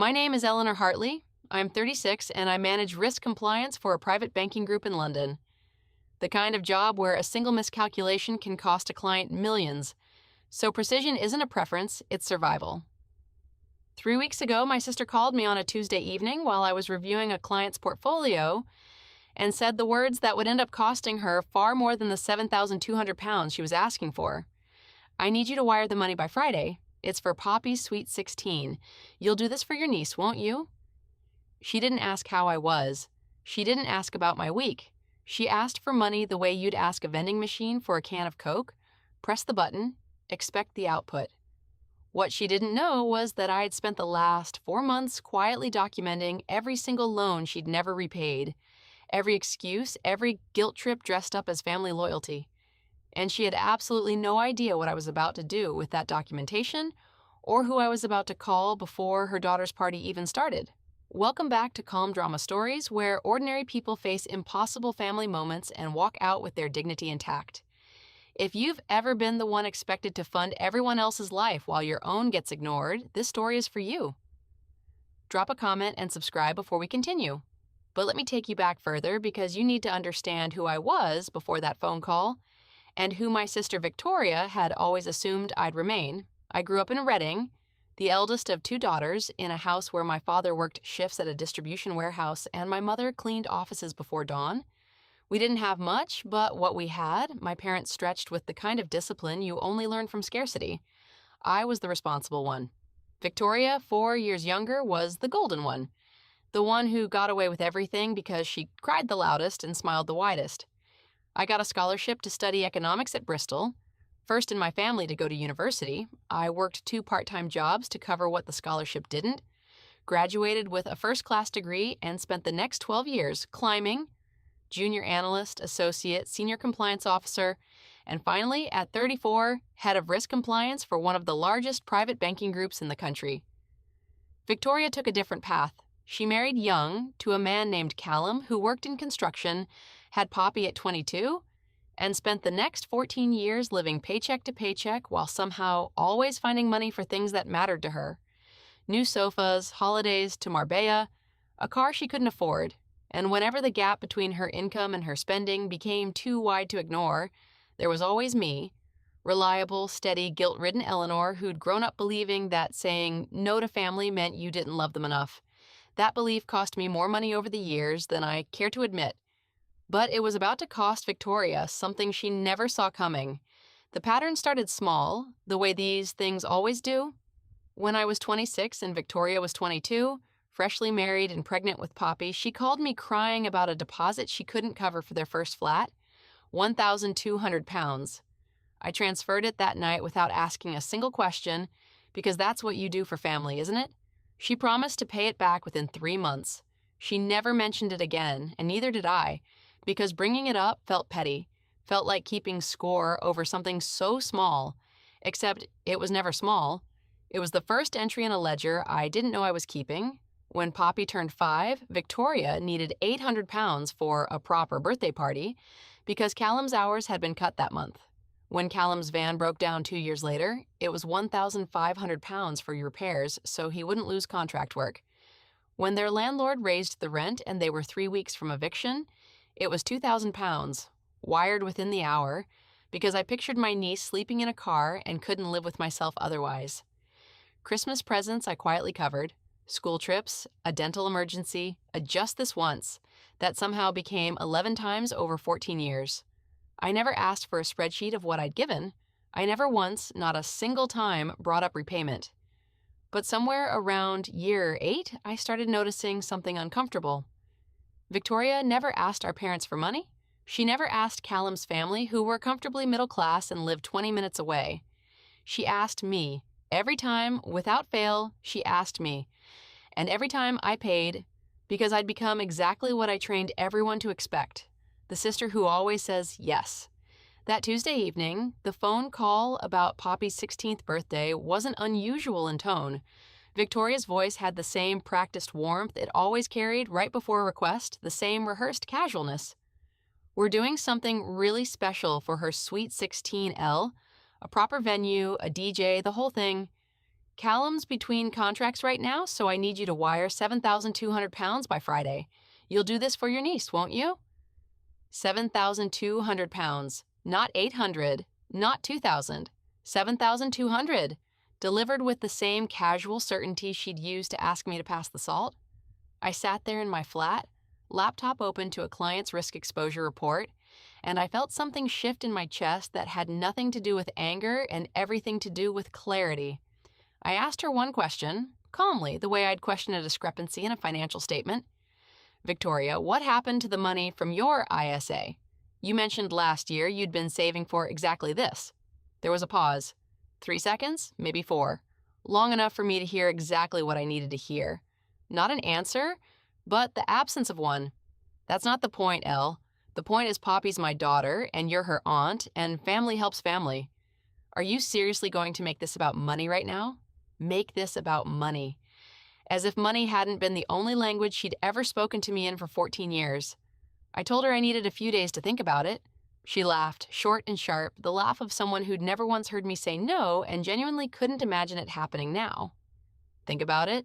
My name is Eleanor Hartley. I'm 36 and I manage risk compliance for a private banking group in London. The kind of job where a single miscalculation can cost a client millions. So precision isn't a preference, it's survival. 3 weeks ago, my sister called me on a Tuesday evening while I was reviewing a client's portfolio and said the words that would end up costing her far more than the £7,200 she was asking for. I need you to wire the money by Friday. It's for Poppy's Sweet 16. You'll do this for your niece, won't you? She didn't ask how I was. She didn't ask about my week. She asked for money the way you'd ask a vending machine for a can of Coke. Press the button, expect the output. What she didn't know was that I had spent the last 4 months quietly documenting every single loan she'd never repaid, every excuse, every guilt trip dressed up as family loyalty. And she had absolutely no idea what I was about to do with that documentation or who I was about to call before her daughter's party even started. Welcome back to Calm Drama Stories, where ordinary people face impossible family moments and walk out with their dignity intact. If you've ever been the one expected to fund everyone else's life while your own gets ignored, this story is for you. Drop a comment and subscribe before we continue. But let me take you back further because you need to understand who I was before that phone call and who my sister Victoria had always assumed I'd remain. I grew up in Reading, the eldest of 2 daughters, in a house where my father worked shifts at a distribution warehouse and my mother cleaned offices before dawn. We didn't have much, but what we had, my parents stretched with the kind of discipline you only learn from scarcity. I was the responsible one. Victoria, 4 years younger, was the golden one, the one who got away with everything because she cried the loudest and smiled the widest. I got a scholarship to study economics at Bristol, first in my family to go to university. I worked 2 part-time jobs to cover what the scholarship didn't, graduated with a first-class degree, and spent the next 12 years climbing, junior analyst, associate, senior compliance officer, and finally, at 34, head of risk compliance for one of the largest private banking groups in the country. Victoria took a different path. She married young to a man named Callum who worked in construction, had Poppy at 22, and spent the next 14 years living paycheck to paycheck while somehow always finding money for things that mattered to her. New sofas, holidays to Marbella, a car she couldn't afford, and whenever the gap between her income and her spending became too wide to ignore, there was always me, reliable, steady, guilt-ridden Eleanor who'd grown up believing that saying no to family meant you didn't love them enough. That belief cost me more money over the years than I care to admit. But it was about to cost Victoria something she never saw coming. The pattern started small, the way these things always do. When I was 26 and Victoria was 22, freshly married and pregnant with Poppy, she called me crying about a deposit she couldn't cover for their first flat, £1,200. I transferred it that night without asking a single question, because that's what you do for family, isn't it? She promised to pay it back within 3 months. She never mentioned it again, and neither did I, because bringing it up felt petty, felt like keeping score over something so small, except it was never small. It was the first entry in a ledger I didn't know I was keeping. When Poppy turned 5, Victoria needed £800 for a proper birthday party because Callum's hours had been cut that month. When Callum's van broke down 2 years later, it was £1,500 for repairs so he wouldn't lose contract work. When their landlord raised the rent and they were 3 weeks from eviction, it was £2,000, wired within the hour, because I pictured my niece sleeping in a car and couldn't live with myself otherwise. Christmas presents I quietly covered, school trips, a dental emergency, a just this once, that somehow became 11 times over 14 years. I never asked for a spreadsheet of what I'd given. I never once, not a single time, brought up repayment. But somewhere around year 8, I started noticing something uncomfortable. Victoria never asked our parents for money. She never asked Callum's family, who were comfortably middle class and lived 20 minutes away. She asked me. Every time, without fail, she asked me. And every time I paid, because I'd become exactly what I trained everyone to expect, the sister who always says yes. That Tuesday evening, the phone call about Poppy's 16th birthday wasn't unusual in tone. Victoria's voice had the same practiced warmth it always carried right before a request, the same rehearsed casualness. We're doing something really special for her sweet 16L, a proper venue, a DJ, the whole thing. Callum's between contracts right now, so I need you to wire 7,200 pounds by Friday. You'll do this for your niece, won't you? 7,200 pounds, not 800, not 2,000, 7,200, delivered with the same casual certainty she'd used to ask me to pass the salt. I sat there in my flat, laptop open to a client's risk exposure report, and I felt something shift in my chest that had nothing to do with anger and everything to do with clarity. I asked her one question, calmly, the way I'd question a discrepancy in a financial statement. Victoria, what happened to the money from your ISA? You mentioned last year you'd been saving for exactly this. There was a pause. 3 seconds, maybe 4. Long enough for me to hear exactly what I needed to hear. Not an answer, but the absence of one. That's not the point, Elle. The point is Poppy's my daughter, and you're her aunt, and family helps family. Are you seriously going to make this about money right now? Make this about money. As if money hadn't been the only language she'd ever spoken to me in for 14 years. I told her I needed a few days to think about it. She laughed, short and sharp, the laugh of someone who'd never once heard me say no and genuinely couldn't imagine it happening now. Think about it?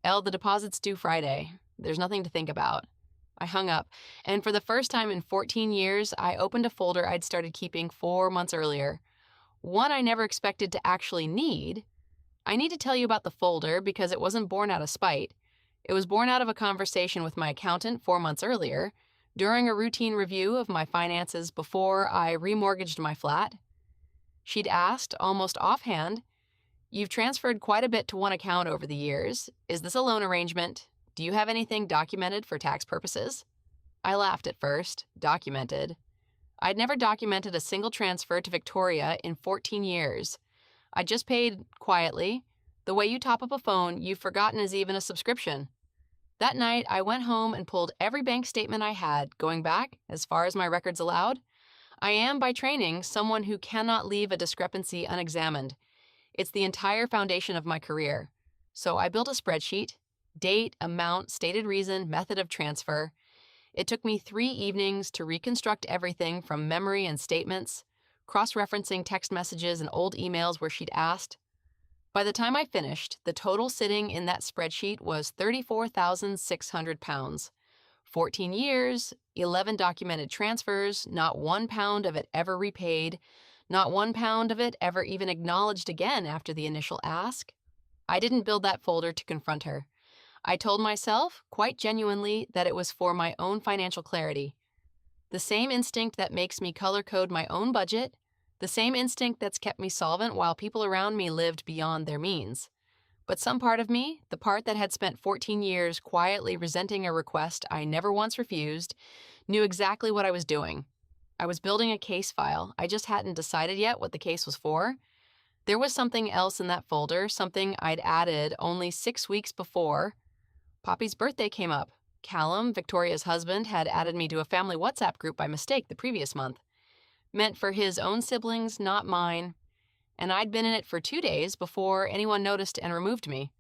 Elle, the deposit's due Friday. There's nothing to think about. I hung up, and for the first time in 14 years, I opened a folder I'd started keeping 4 months earlier. One I never expected to actually need. I need to tell you about the folder because it wasn't born out of spite. It was born out of a conversation with my accountant 4 months earlier, during a routine review of my finances before I remortgaged my flat. She'd asked, almost offhand, "You've transferred quite a bit to one account over the years. Is this a loan arrangement? Do you have anything documented for tax purposes?" I laughed at first. Documented. I'd never documented a single transfer to Victoria in 14 years. I just paid quietly. The way you top up a phone, you've forgotten is even a subscription. That night, I went home and pulled every bank statement I had, going back as far as my records allowed. I am, by training, someone who cannot leave a discrepancy unexamined. It's the entire foundation of my career. So I built a spreadsheet: date, amount, stated reason, method of transfer. It took me 3 evenings to reconstruct everything from memory and statements, cross-referencing text messages and old emails where she'd asked. By the time I finished, the total sitting in that spreadsheet was 34,600 pounds. 14 years, 11 documented transfers, not 1 pound of it ever repaid, not 1 pound of it ever even acknowledged again after the initial ask. I didn't build that folder to confront her. I told myself, quite genuinely, that it was for my own financial clarity. The same instinct that makes me color code my own budget, the same instinct that's kept me solvent while people around me lived beyond their means. But some part of me, the part that had spent 14 years quietly resenting a request I never once refused, knew exactly what I was doing. I was building a case file. I just hadn't decided yet what the case was for. There was something else in that folder, something I'd added only 6 weeks before. Poppy's birthday came up. Callum, Victoria's husband, had added me to a family WhatsApp group by mistake the previous month. Meant for his own siblings, not mine. And I'd been in it for 2 days before anyone noticed and removed me.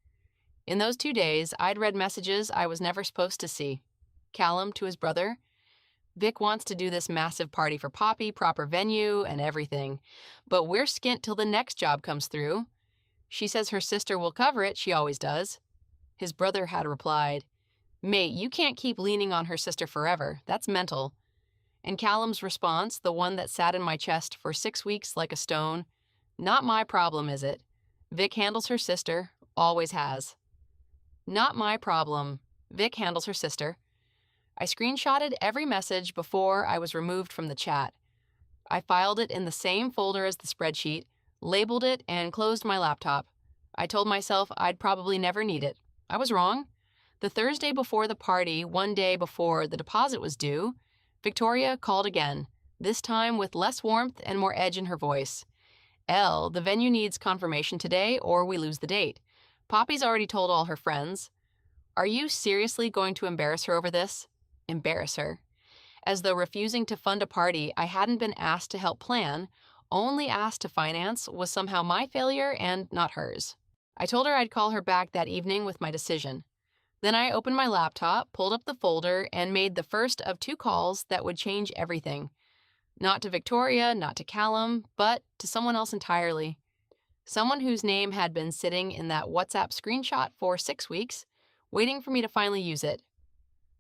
In those 2 days, I'd read messages I was never supposed to see. Callum to his brother: "Vic wants to do this massive party for Poppy, proper venue and everything. But we're skint till the next job comes through. She says her sister will cover it, she always does." His brother had replied, "Mate, you can't keep leaning on her sister forever. That's mental." And Callum's response, the one that sat in my chest for 6 weeks like a stone: "Not my problem, is it? Vic handles her sister, always has." Not my problem. Vic handles her sister. I screenshotted every message before I was removed from the chat. I filed it in the same folder as the spreadsheet, labeled it, and closed my laptop. I told myself I'd probably never need it. I was wrong. The Thursday before the party, 1 day before the deposit was due, Victoria called again, this time with less warmth and more edge in her voice. "Elle, the venue needs confirmation today or we lose the date. Poppy's already told all her friends. Are you seriously going to embarrass her over this?" Embarrass her. As though refusing to fund a party I hadn't been asked to help plan, only asked to finance, was somehow my failure and not hers. I told her I'd call her back that evening with my decision. Then I opened my laptop, pulled up the folder, and made the first of 2 calls that would change everything. Not to Victoria, not to Callum, but to someone else entirely. Someone whose name had been sitting in that WhatsApp screenshot for 6 weeks, waiting for me to finally use it.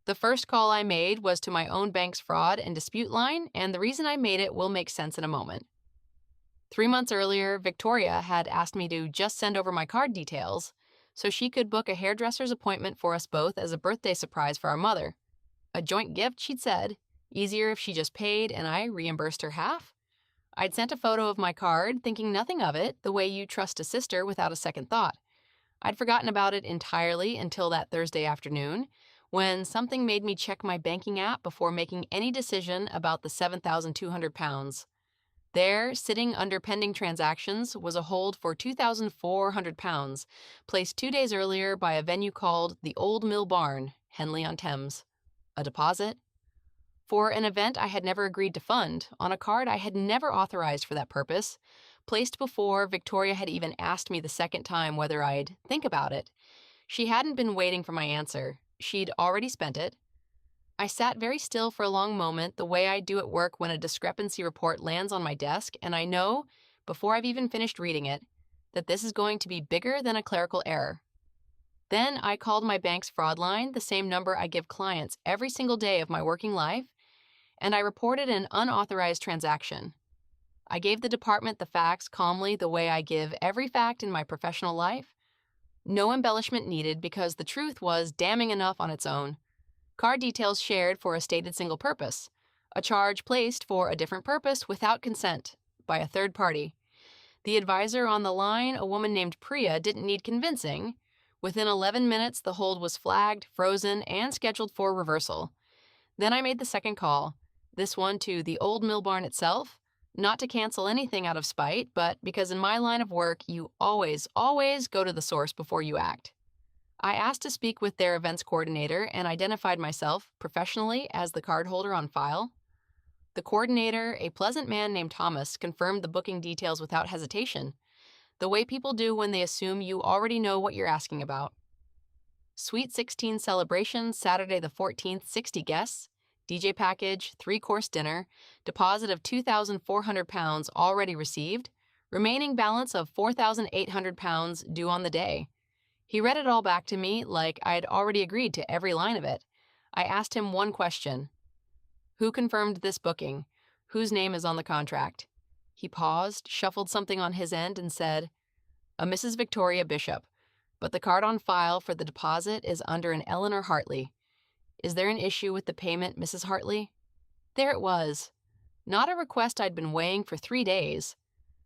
The first call I made was to my own bank's fraud and dispute line, and the reason I made it will make sense in a moment. 3 months earlier, Victoria had asked me to just send over my card details so she could book a hairdresser's appointment for us both as a birthday surprise for our mother. A joint gift, she'd said. Easier if she just paid and I reimbursed her half. I'd sent a photo of my card, thinking nothing of it, the way you trust a sister without a second thought. I'd forgotten about it entirely until that Thursday afternoon, when something made me check my banking app before making any decision about the £7,200. There, sitting under pending transactions, was a hold for £2,400, placed 2 days earlier by a venue called the Old Mill Barn, Henley-on-Thames. A deposit? For an event I had never agreed to fund, on a card I had never authorized for that purpose, placed before Victoria had even asked me the second time whether I'd think about it. She hadn't been waiting for my answer. She'd already spent it. I sat very still for a long moment, the way I do at work when a discrepancy report lands on my desk, and I know, before I've even finished reading it, that this is going to be bigger than a clerical error. Then I called my bank's fraud line, the same number I give clients every single day of my working life, and I reported an unauthorized transaction. I gave the department the facts calmly, the way I give every fact in my professional life. No embellishment needed because the truth was damning enough on its own. Card details shared for a stated single purpose. A charge placed for a different purpose without consent by a third party. The advisor on the line, a woman named Priya, didn't need convincing. Within 11 minutes, the hold was flagged, frozen, and scheduled for reversal. Then I made the second call, this one to the Old Mill Barn itself, not to cancel anything out of spite, but because in my line of work, you always go to the source before you act. I asked to speak with their events coordinator and identified myself professionally as the cardholder on file. The coordinator, a pleasant man named Thomas, confirmed the booking details without hesitation, the way people do when they assume you already know what you're asking about. Sweet 16 celebration, Saturday the 14th, 60 guests, DJ package, 3-course dinner, deposit of £2,400 already received, remaining balance of £4,800 due on the day. He read it all back to me like I'd already agreed to every line of it. I asked him one question. Who confirmed this booking? Whose name is on the contract? He paused, shuffled something on his end, and said, a Mrs. Victoria Bishop, but the card on file for the deposit is under an Eleanor Hartley. Is there an issue with the payment, Mrs. Hartley? There it was. Not a request I'd been weighing for 3 days.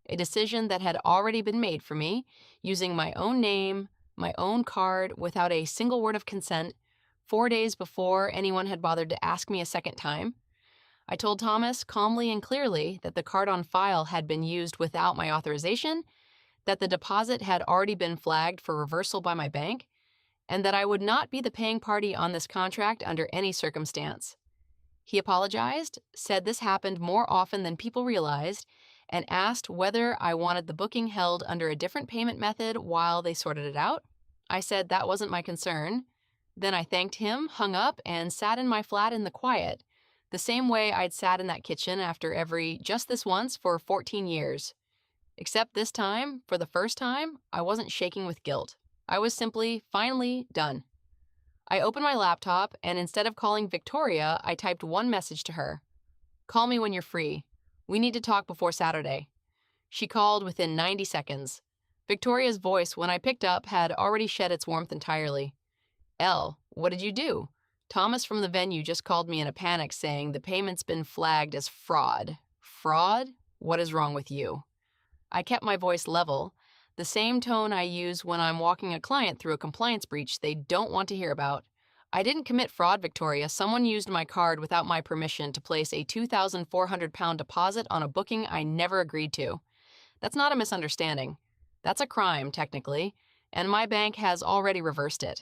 A decision that had already been made for me, using my own name, my own card, without a single word of consent, 4 days before anyone had bothered to ask me a second time. I told Thomas calmly and clearly that the card on file had been used without my authorization, that the deposit had already been flagged for reversal by my bank, and that I would not be the paying party on this contract under any circumstance. He apologized, said this happened more often than people realized, and asked whether I wanted the booking held under a different payment method while they sorted it out. I said that wasn't my concern. Then I thanked him, hung up, and sat in my flat in the quiet, the same way I'd sat in that kitchen after every just this once for 14 years. Except this time, for the first time, I wasn't shaking with guilt. I was simply, finally, done. I opened my laptop, and instead of calling Victoria, I typed one message to her. Call me when you're free. We need to talk before Saturday. She called within 90 seconds. Victoria's voice, when I picked up, had already shed its warmth entirely. Elle, what did you do? Thomas from the venue just called me in a panic saying the payment's been flagged as fraud. Fraud? What is wrong with you? I kept my voice level, the same tone I use when I'm walking a client through a compliance breach they don't want to hear about. I didn't commit fraud, Victoria. Someone used my card without my permission to place a £2,400 deposit on a booking I never agreed to. That's not a misunderstanding. That's a crime, technically, and my bank has already reversed it.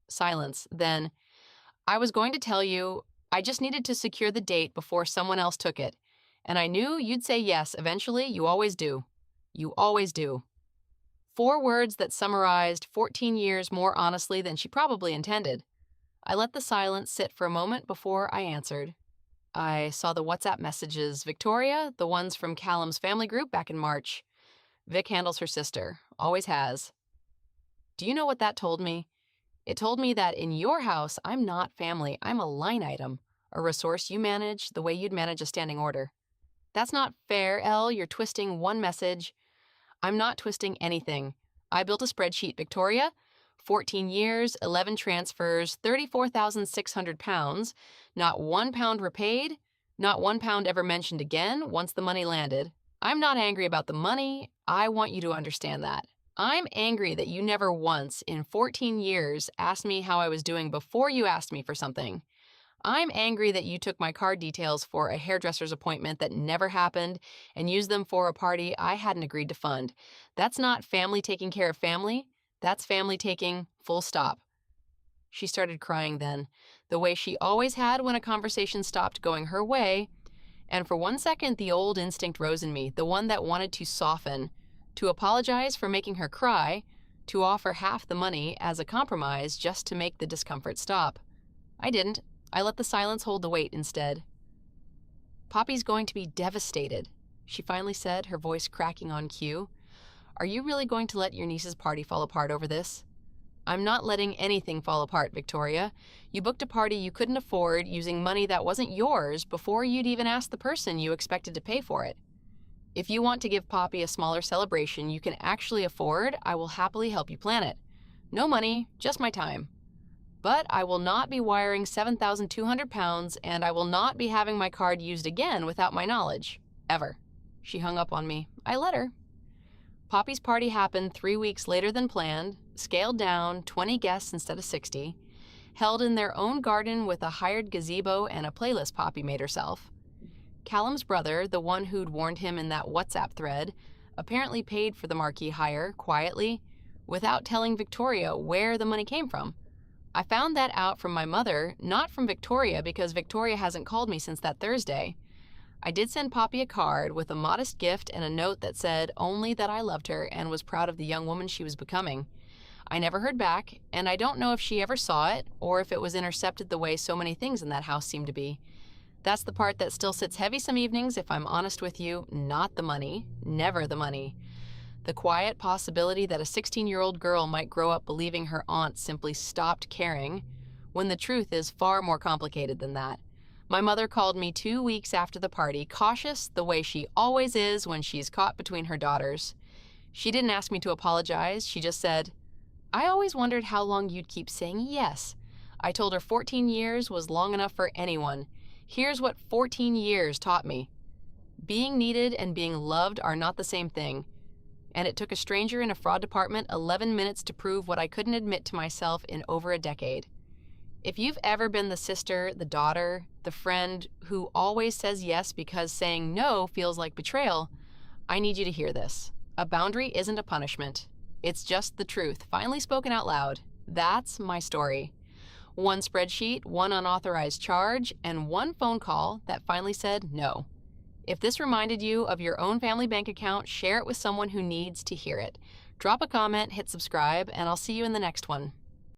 Silence. Then, I was going to tell you, I just needed to secure the date before someone else took it, and I knew you'd say yes eventually. You always do. You always do. 4 words that summarized 14 years more honestly than she probably intended. I let the silence sit for a moment before I answered. I saw the WhatsApp messages, Victoria, the ones from Callum's family group back in March. Vic handles her sister, always has. Do you know what that told me? It told me that in your house, I'm not family, I'm a line item, a resource you manage the way you'd manage a standing order. That's not fair, Elle. You're twisting one message. I'm not twisting anything. I built a spreadsheet, Victoria. 14 years, 11 transfers, 34,600 pounds. Not 1 pound repaid. Not 1 pound ever mentioned again once the money landed. I'm not angry about the money. I want you to understand that. I'm angry that you never once in 14 years asked me how I was doing before you asked me for something. I'm angry that you took my card details for a hairdresser's appointment that never happened and used them for a party I hadn't agreed to fund. That's not family taking care of family. That's family taking full stop. She started crying then, the way she always had when a conversation stopped going her way, and for 1 second the old instinct rose in me, the one that wanted to soften, to apologize for making her cry, to offer half the money as a compromise just to make the discomfort stop. I didn't. I let the silence hold the weight instead. Poppy's going to be devastated, she finally said, her voice cracking on cue. Are you really going to let your niece's party fall apart over this? I'm not letting anything fall apart, Victoria. You booked a party you couldn't afford using money that wasn't yours before you'd even asked the person you expected to pay for it. If you want to give Poppy a smaller celebration you can actually afford, I will happily help you plan it. No money, just my time. But I will not be wiring 7,200 pounds, and I will not be having my card used again without my knowledge. Ever. She hung up on me. I let her. Poppy's party happened 3 weeks later than planned, scaled down, 20 guests instead of 60, held in their own garden with a hired gazebo and a playlist Poppy made herself. Callum's brother, the one who'd warned him in that WhatsApp thread, apparently paid for the marquee hire, quietly, without telling Victoria where the money came from. I found that out from my mother, not from Victoria, because Victoria hasn't called me since that Thursday. I did send Poppy a card with a modest gift and a note that said only that I loved her and was proud of the young woman she was becoming. I never heard back, and I don't know if she ever saw it or if it was intercepted the way so many things in that house seem to be. That's the part that still sits heavy some evenings, if I'm honest with you. Not the money. Never the money. The quiet possibility that a 16-year-old girl might grow up believing her aunt simply stopped caring, when the truth is far more complicated than that. My mother called me 2 weeks after the party, cautious the way she always is when she's caught between her daughters. She didn't ask me to apologize, she just said, I always wondered how long you'd keep saying yes. I told her 14 years was long enough for anyone. Here's what 14 years taught me. Being needed and being loved are not the same thing. And it took a stranger in a fraud department 11 minutes to prove what I couldn't admit to myself in over a decade. If you've ever been the sister, the daughter, the friend who always says yes because saying no feels like betrayal, I need you to hear this. A boundary isn't a punishment. It's just the truth, finally spoken out loud. That's my story. One spreadsheet, one unauthorized charge, and one phone call that finally said no. If this reminded you of your own family bank account, share it with someone who needs to hear it. Drop a comment, hit subscribe, and I'll see you in the next one.